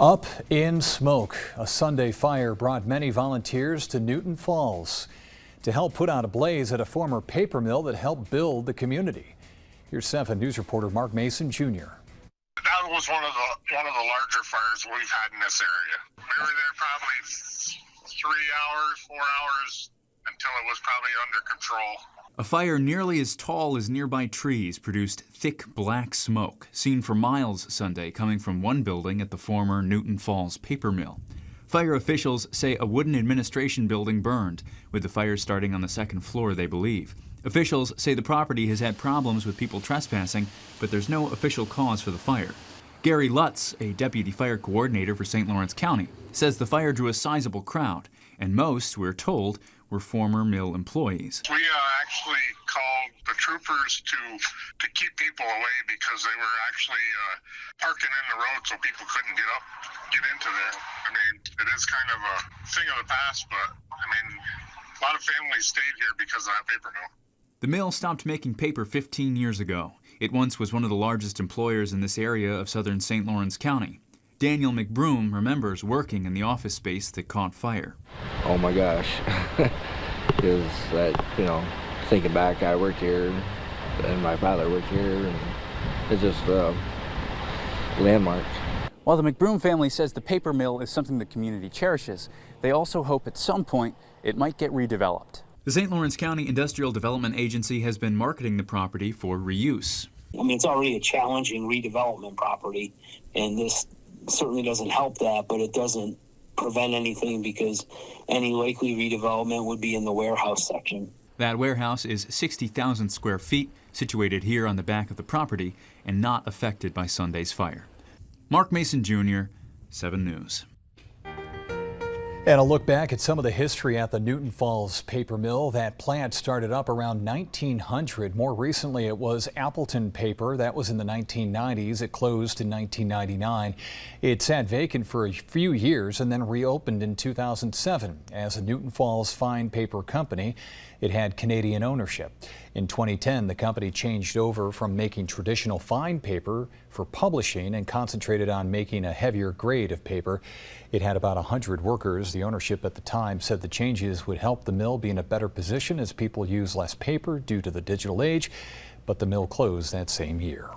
Up in smoke, a Sunday fire brought many volunteers to Newton Falls to help put out a blaze at a former paper mill that helped build the community. Here's 7 News reporter Mark Mason Jr. That was one of the larger fires we've had in this area. We were there probably 3 hours, 4 hours until it was probably under control. A fire nearly as tall as nearby trees produced thick black smoke, seen for miles Sunday, coming from one building at the former Newton Falls paper mill. Fire officials say a wooden administration building burned, with the fire starting on the 2nd floor, they believe. Officials say the property has had problems with people trespassing, but there's no official cause for the fire. Gary Lutz, a deputy fire coordinator for St. Lawrence County, says the fire drew a sizable crowd, and most, we're told, were former mill employees. We actually called the troopers to keep people away because they were actually parking in the road so people couldn't get into there. I mean, it is kind of a thing of the past, but I mean, a lot of families stayed here because of that paper mill. The mill stopped making paper 15 years ago. It once was one of the largest employers in this area of southern St. Lawrence County. Daniel McBroom remembers working in the office space that caught fire. Oh my gosh, because thinking back, I worked here and my father worked here, and it's just a landmark. While the McBroom family says the paper mill is something the community cherishes, they also hope at some point it might get redeveloped. The St. Lawrence County Industrial Development Agency has been marketing the property for reuse. I mean, it's already a challenging redevelopment property, and this certainly doesn't help that, but it doesn't prevent anything because any likely redevelopment would be in the warehouse section. That warehouse is 60,000 square feet, situated here on the back of the property and not affected by Sunday's fire. Mark Mason Jr., 7 News. And a look back at some of the history at the Newton Falls paper mill. That plant started up around 1900. More recently, it was Appleton Paper. That was in the 1990s. It closed in 1999. It sat vacant for a few years and then reopened in 2007 as a Newton Falls fine paper company. It had Canadian ownership. In 2010, the company changed over from making traditional fine paper for publishing and concentrated on making a heavier grade of paper. It had about 100 workers. The ownership at the time said the changes would help the mill be in a better position as people use less paper due to the digital age, but the mill closed that same year.